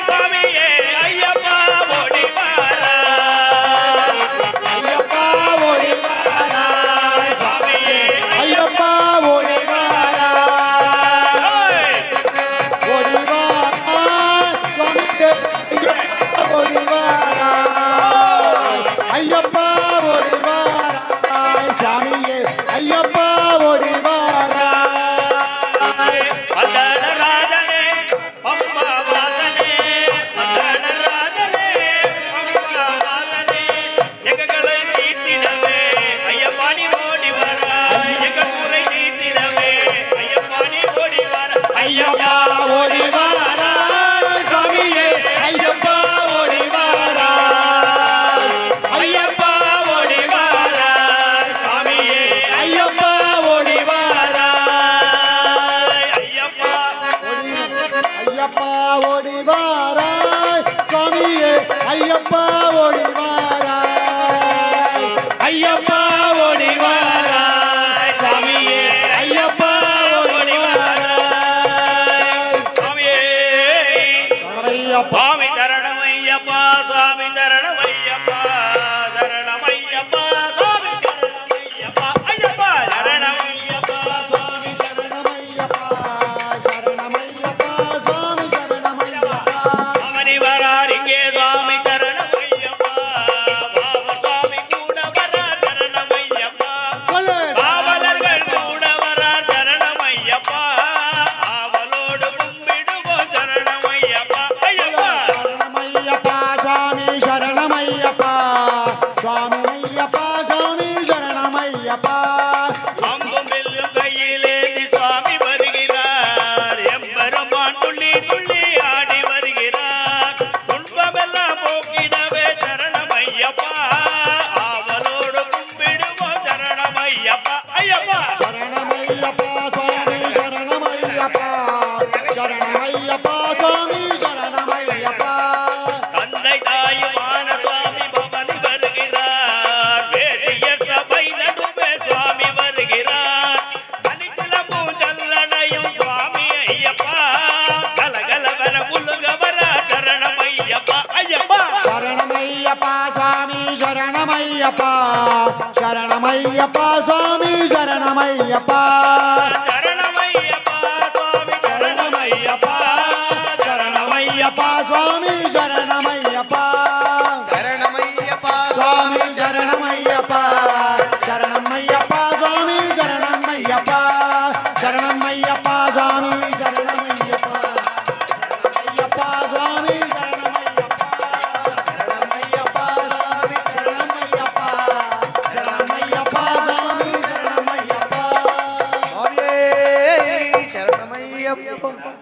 சுவாமியே ஐயப்பா ஓடி வாரா ஐயப்பா ஓடி வாரா சுவாமியே ஐயப்பா ஓடி வாரா ஓடி வாரா சுவாமியே ஓடி வாரா ஐயப்பா ஓடி வாரா சாமியே ஐயப்பா ஓடி வாரா மங்களராஜனே பம்பா வாசனே மங்களராஜனே பம்பா வாசனே எங்களை தீர்த்திடவே ஐயப்பாணி ஓடி வரா எங்க குறை தீர்த்திடவே ஐயப்பாணி ஓடி வரா ஐயப்பா ஓடி வாரா சாமியே ஐயப்பா ஓடி வாரா ஐயப்பா ஓடி வாரா சாமியே ஐயப்பா ஓடி வாரா ஐயப்பா ஐயப்பா ஓடி வாரா சாமியே ஐயப்பா ஓடி வாரா ஐயப்பா ஓடி வாரா சாமியே ஐயப்பா ஓடி வாரா சாமியே சரணமையப்பா சுவாமி தரணம் ஐயப்பா சுவாமி தரணம் ஐயப்பா தரணம் ஐயப்பா சுவாமி தரணம் ஐயப்பா ஐயப்பா தரணம் ஐயப்பா சுவாமி சரணமையப்பா சரணமையப்பா சுவாமி சரணமையப்பா அவனி வரார் இங்கே சுவாமி தரணம் ஐயப்பா பாவ சுவாமி கூட வரார் தரணம் ஐயப்பா சொல்லு காவலர்கள் கூட வரார் தரணம் ஐயப்பா ஆவலோடு கும்பிடுவோம் தரணம் ஐயப்பா ஐயப்பா சரணமையப்பா சுவாமி சரணமையப்பா சுவாமி ஐயப்பா சுவாமி சரணமையப்பா அம்பும் வில்லும் கையிலேந்தி சுவாமி வருகிறார் எம்பெருமான் துள்ளி துள்ளி ஆடி வருகிறார் துன்பமெல்லாம் போக்கிடவே சரணம் ஐயப்பா ஆவலோடு கும்பிடுவோம் சரணம் ஐயப்பா ஐயப்பா சரணமையப்பா சுவாமி சரணமையப்பா சரணமையப்பா சுவாமி சரணமையப்பா தந்தை தாயுமான சுவாமி பவனி வருகிறார் வேதியர் சபை நடுவே சுவாமி வருகிறார் அனிக்குலமும் ஜல்லடையும் சுவாமி ஐயப்பா கலகலவன குலுங்க வரார் சரணம் ஐயப்பா ஐயப்பா சரணமையப்பா சுவாமி சரணமையப்பா சரணமையப்பா சுவாமி சரணமையப்பா சரணமையப்பா சுவாமி சரணமையப்பா சரணமையப்பா சுவாமி சரணமையப்பா சரணமையப்பா சுவாமி சரணமையப்பா சரணமையப்பா சுவாமி சரணமையப்பா சரணமையப்பா சுவாமி சரணமையப்பா ஐயப்பா சுவாமி சரணமையப்பா சரணமையப்பா சரணமையப்பா சுவாமி சரணமையப்பா சுவாமியே சரணமையப்பா